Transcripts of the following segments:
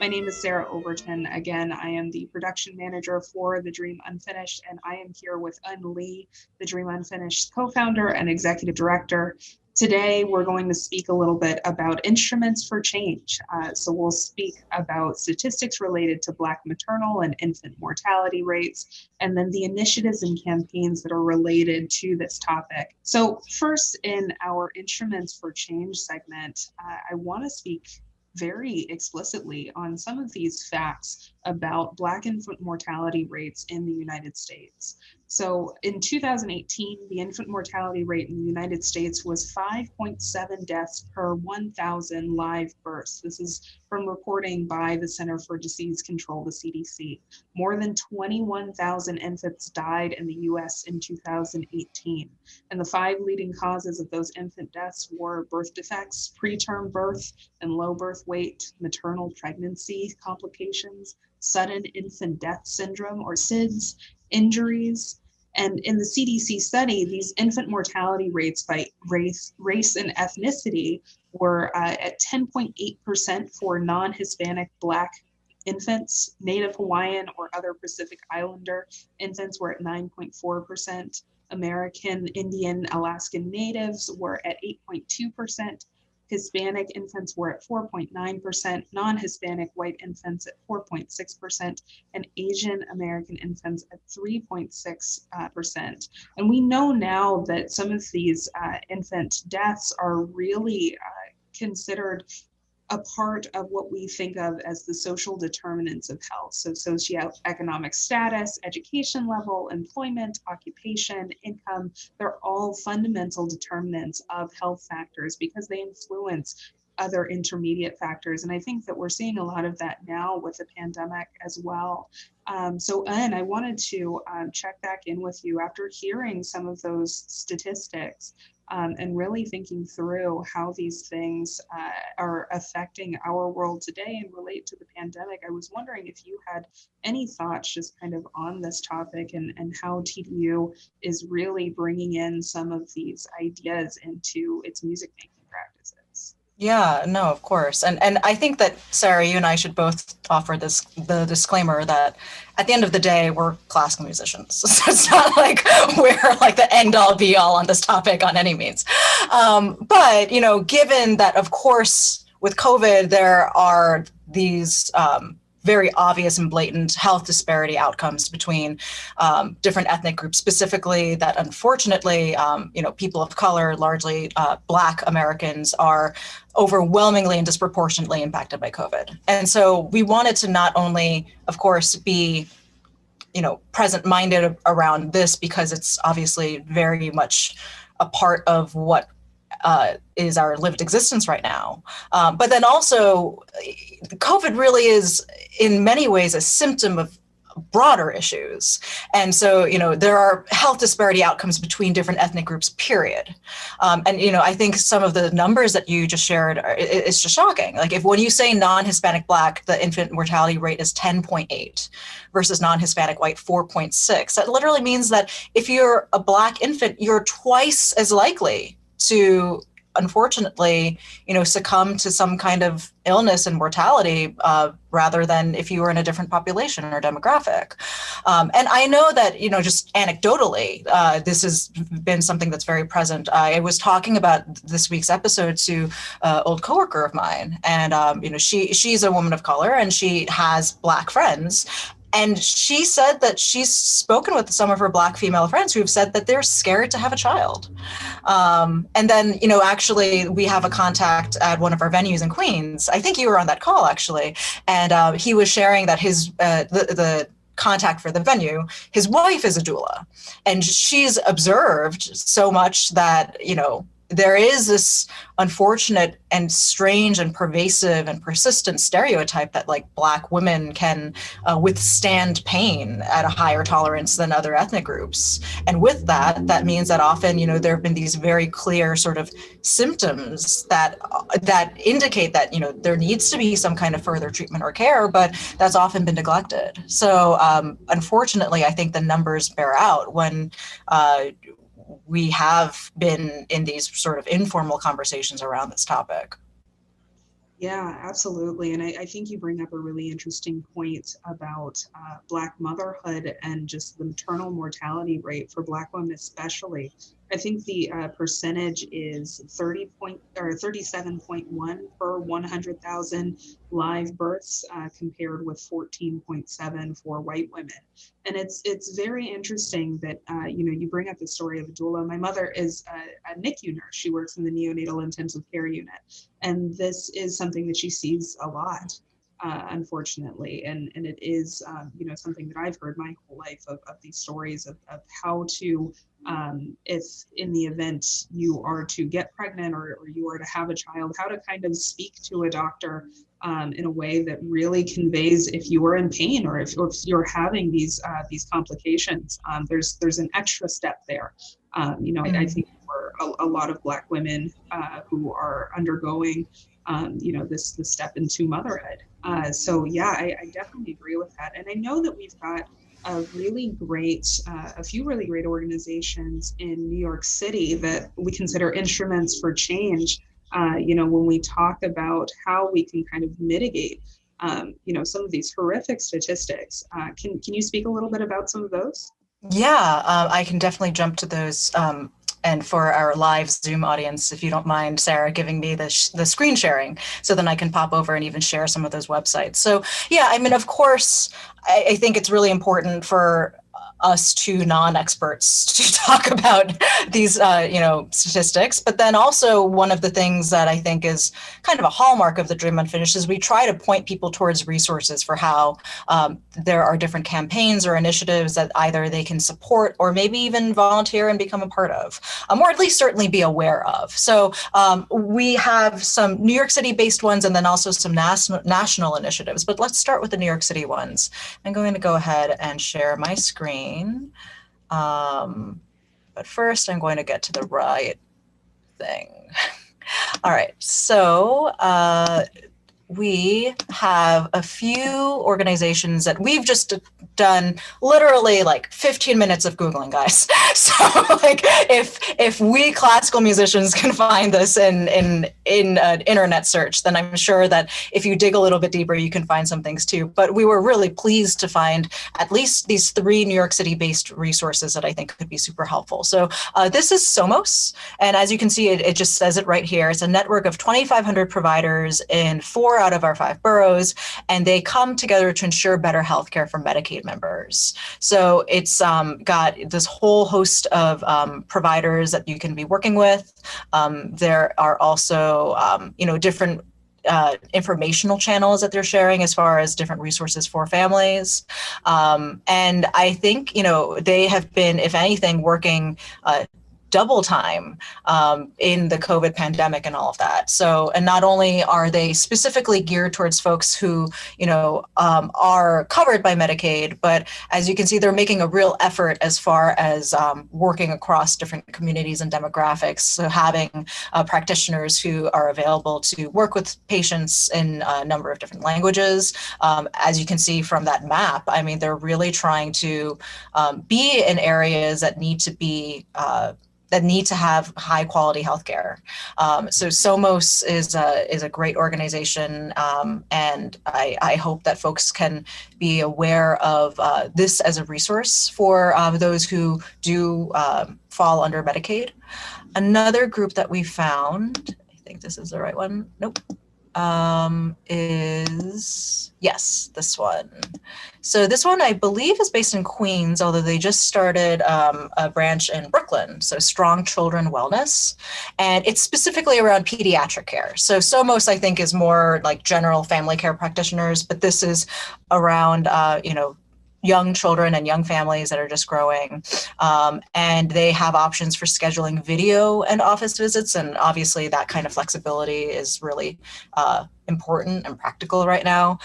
name is Sarah Overton. Again, I am the production manager for The Dream Unfinished, and I am here with Un Lee, The Dream Unfinished co-founder and executive director. Today, we're going to speak a little bit about instruments for change. So we'll speak about statistics related to Black maternal and infant mortality rates, and then the initiatives and campaigns that are related to this topic. So first, in our Instruments for Change segment, I want to speak very explicitly on some of these facts about Black infant mortality rates in the United States. So in 2018, the infant mortality rate in the United States was 5.7 deaths per 1,000 live births. This is from reporting by the Center for Disease Control, the CDC. More than 21,000 infants died in the US in 2018. And the 5 leading causes of those infant deaths were birth defects, preterm birth and low birth weight, maternal pregnancy complications, sudden infant death syndrome or SIDS, injuries. And in the CDC study, these infant mortality rates by race and ethnicity were at 10.8% for non-Hispanic Black infants. Native Hawaiian or other Pacific Islander infants were at 9.4%. American Indian Alaskan Natives were at 8.2%. Hispanic infants were at 4.9%, non-Hispanic white infants at 4.6%, and Asian American infants at 3.6%. And we know now that some of these infant deaths are really considered a part of what we think of as the social determinants of health. So socioeconomic status, education level, employment, occupation, income, they're all fundamental determinants of health factors because they influence other intermediate factors. And I think that we're seeing a lot of that now with the pandemic as well. So Un, I wanted to check back in with you after hearing some of those statistics. And really thinking through how these things are affecting our world today and relate to the pandemic. I was wondering if you had any thoughts just kind of on this topic and how TDU is really bringing in some of these ideas into its music making practices. Yeah, no, of course. And I think that, Sarah, you and I should both offer the disclaimer that at the end of the day, we're classical musicians. So it's not like we're like the end all be all on this topic on any means. But, given that, of course, with COVID, there are these very obvious and blatant health disparity outcomes between different ethnic groups, specifically that unfortunately, people of color, largely Black Americans, are overwhelmingly and disproportionately impacted by COVID. And so we wanted to not only, of course, be present-minded around this because it's obviously very much a part of what is our lived existence right now. But then also, COVID really is in many ways a symptom of broader issues. And so, there are health disparity outcomes between different ethnic groups, period. And, I think some of the numbers that you just shared, it's just shocking. Like when you say non-Hispanic Black, the infant mortality rate is 10.8 versus non-Hispanic white 4.6. That literally means that if you're a Black infant, you're twice as likely to, unfortunately, succumb to some kind of illness and mortality rather than if you were in a different population or demographic. And I know that, just anecdotally, this has been something that's very present. I was talking about this week's episode to an old coworker of mine, and she's a woman of color and she has Black friends. And she said that she's spoken with some of her Black female friends who've said that they're scared to have a child. And then, actually, we have a contact at one of our venues in Queens. I think you were on that call, actually. And he was sharing that his the contact for the venue, his wife is a doula. And she's observed so much that, there is this unfortunate and strange and pervasive and persistent stereotype that Black women can withstand pain at a higher tolerance than other ethnic groups. And with that means that often, there have been these very clear sort of symptoms that indicate that, there needs to be some kind of further treatment or care, but that's often been neglected. So unfortunately, I think the numbers bear out when we have been in these sort of informal conversations around this topic. Yeah, absolutely. And I think you bring up a really interesting point about Black motherhood and just the maternal mortality rate for Black women, especially. I think the percentage is 30 point or 37.1 per 100,000 live births, compared with 14.7 for white women. And it's very interesting that you bring up the story of a doula. My mother is a NICU nurse. She works in the neonatal intensive care unit, and this is something that she sees a lot, unfortunately. And it is something that I've heard my whole life of these stories of how to, if in the event you are to get pregnant, or you are to have a child, how to kind of speak to a doctor in a way that really conveys if you are in pain, or if you're having these complications. There's an extra step there. I think for a lot of Black women who are undergoing, this step into motherhood. So yeah, I definitely agree with that. And I know that we've got a few really great organizations in New York City that we consider instruments for change. When we talk about how we can kind of mitigate, some of these horrific statistics. Can you speak a little bit about some of those? Yeah, I can definitely jump to those. And for our live Zoom audience, if you don't mind, Sarah, giving me the screen sharing, so then I can pop over and even share some of those websites. So yeah, I mean, of course, I think it's really important for us two non-experts to talk about these, statistics. But then also one of the things that I think is kind of a hallmark of the Dream Unfinished is we try to point people towards resources for how there are different campaigns or initiatives that either they can support or maybe even volunteer and become a part of, or at least certainly be aware of. So we have some New York City-based ones and then also some national initiatives. But let's start with the New York City ones. I'm going to go ahead and share my screen. But first, I'm going to get to the right thing. All right, so we have a few organizations that we've just done literally like 15 minutes of Googling, guys. So like if we classical musicians can find this in an internet search, then I'm sure that if you dig a little bit deeper, you can find some things too. But we were really pleased to find at least these 3 New York City based resources that I think could be super helpful. So this is Somos. And as you can see, it just says it right here. It's a network of 2,500 providers in 4 out of our 5 boroughs, and they come together to ensure better healthcare for Medicaid members. So it's got this whole host of providers that you can be working with. There are also, different informational channels that they're sharing as far as different resources for families. And I think, they have been, if anything, working double time in the COVID pandemic and all of that. So, and not only are they specifically geared towards folks who, are covered by Medicaid, but as you can see, they're making a real effort as far as working across different communities and demographics. So having practitioners who are available to work with patients in a number of different languages. As you can see from that map, I mean, they're really trying to be in areas that need to have high quality healthcare. So Somos is a great organization, and I hope that folks can be aware of this as a resource for those who do fall under Medicaid. Another group that we found, I think this is the right one. Nope. Is, yes, this one. So this one I believe is based in Queens, although they just started a branch in Brooklyn, so Strong Children Wellness. And it's specifically around pediatric care. So Somos, I think, is more like general family care practitioners, but this is around, young children and young families that are just growing. And they have options for scheduling video and office visits. And obviously that kind of flexibility is really important and practical right now.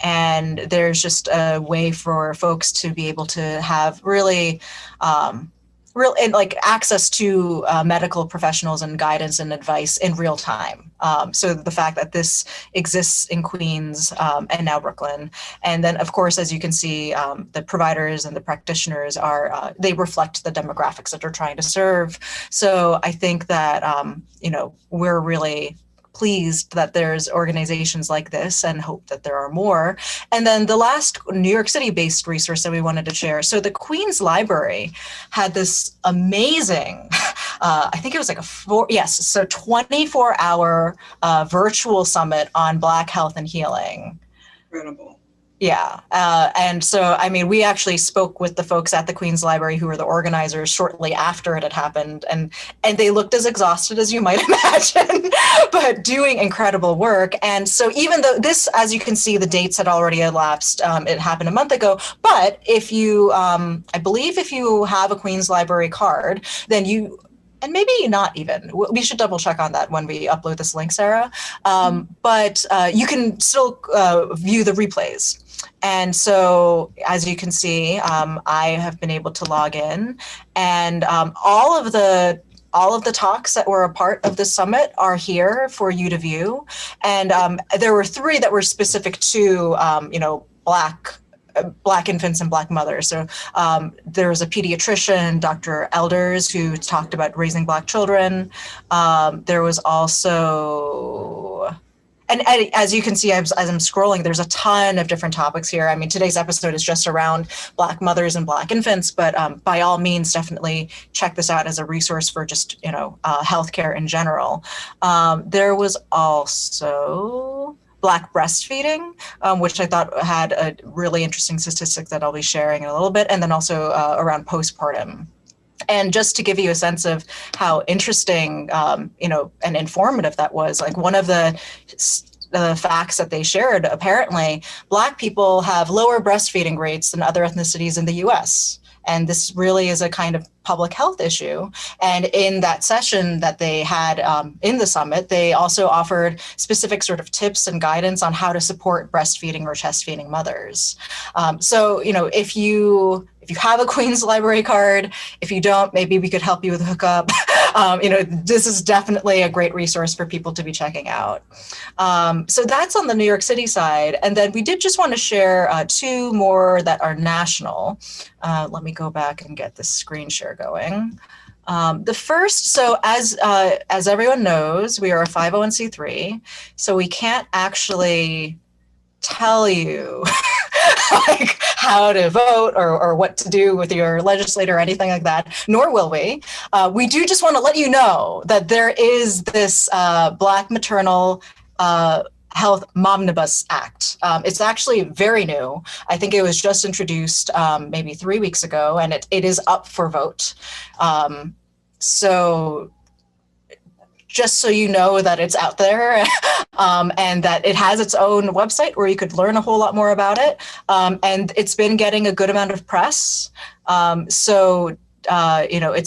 And there's just a way for folks to be able to have really real and like access to medical professionals and guidance and advice in real time. So the fact that this exists in Queens and now Brooklyn, and then of course, as you can see, the providers and the practitioners are they reflect the demographics that they're trying to serve. So I think that we're really pleased that there's organizations like this and hope that there are more. And then the last New York City-based resource that we wanted to share. So the Queens Library had this amazing, I think it was like a 24-hour virtual summit on Black health and healing. Incredible. Yeah. And so, I mean, we actually spoke with the folks at the Queens Library who were the organizers shortly after it had happened. And they looked as exhausted as you might imagine, but doing incredible work. And so even though this, as you can see, the dates had already elapsed, it happened a month ago. But if you, I believe if you have a Queens Library card, then you, and maybe not even, we should double check on that when we upload this link, Sarah. But you can still view the replays. And so, as you can see, I have been able to log in, and all of the talks that were a part of the summit are here for you to view. And there were 3 that were specific to, Black infants and Black mothers. So there was a pediatrician, Dr. Elders, who talked about raising Black children. There was also, and as you can see, as I'm scrolling, there's a ton of different topics here. I mean, today's episode is just around Black mothers and Black infants, but by all means, definitely check this out as a resource for just, healthcare in general. There was also Black breastfeeding, which I thought had a really interesting statistic that I'll be sharing in a little bit, and then also around postpartum. And just to give you a sense of how interesting, and informative that was, like one of the facts that they shared, apparently, Black people have lower breastfeeding rates than other ethnicities in the US. And this really is a kind of public health issue. And in that session that they had in the summit, they also offered specific sort of tips and guidance on how to support breastfeeding or chest feeding mothers. So, if you have a Queens Library card, if you don't, maybe we could help you with a hookup. This is definitely a great resource for people to be checking out. So that's on the New York City side. And then we did just want to share 2 more that are national. Let me go back and get this screen share going. The first, so as everyone knows, we are a 501c3, so we can't actually tell you like how to vote or what to do with your legislator or anything like that, nor will we. We do just want to let you know that there is this Black Maternal Health Momnibus Act. It's actually very new. I think it was just introduced maybe 3 weeks ago, and it is up for vote. So just so you know that it's out there and that it has its own website where you could learn a whole lot more about it. And it's been getting a good amount of press. It's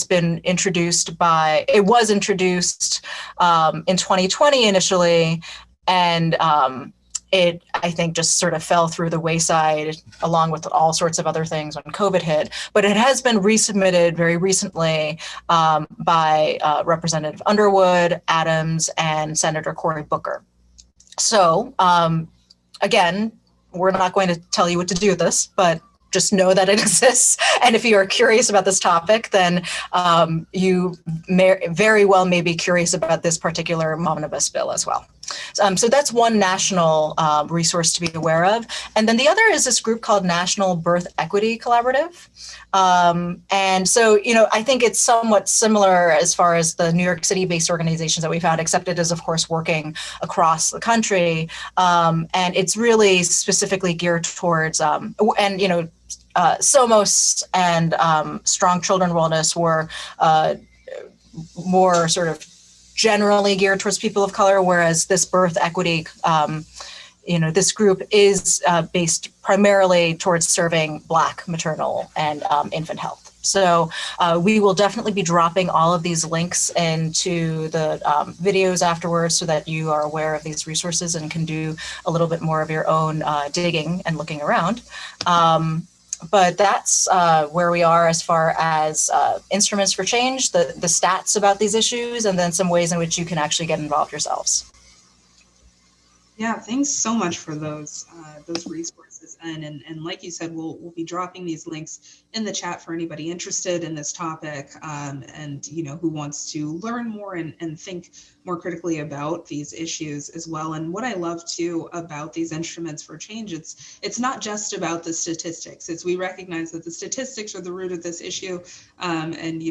been introduced it was introduced in 2020 initially, and it, I think, just sort of fell through the wayside along with all sorts of other things when COVID hit. But it has been resubmitted very recently by Representative Underwood, Adams, and Senator Cory Booker. So again, we're not going to tell you what to do with this, but just know that it exists. And if you are curious about this topic, then you may very well may be curious about this particular omnibus bill as well. So that's one national resource to be aware of. And then the other is this group called National Birth Equity Collaborative. And so, I think it's somewhat similar as far as the New York City-based organizations that we've had, except it is, of course, working across the country. And it's really specifically geared towards, SOMOS and Strong Children Wellness were more sort of generally geared towards people of color, whereas this birth equity, this group is based primarily towards serving Black maternal and infant health. So we will definitely be dropping all of these links into the videos afterwards so that you are aware of these resources and can do a little bit more of your own digging and looking around. But that's where we are as far as instruments for change, the stats about these issues, and then some ways in which you can actually get involved yourselves. Yeah, thanks so much for those resources. And like you said, we'll be dropping these links in the chat for anybody interested in this topic and who wants to learn more and think more critically about these issues as well. And what I love too about these instruments for change, it's not just about the statistics. We recognize that the statistics are the root of this issue, and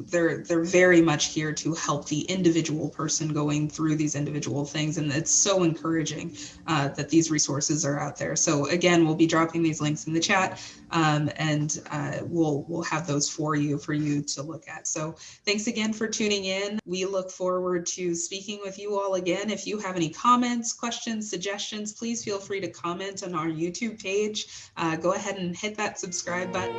they're very much here to help the individual person going through these individual things, and it's so encouraging that these resources are out there. So again, we'll be dropping these links in the chat, and we'll have those for you to look at. So thanks again for tuning in. We look forward to speaking with you all again. If you have any comments, questions, suggestions, please feel free to comment on our YouTube page. Go ahead and hit that subscribe button.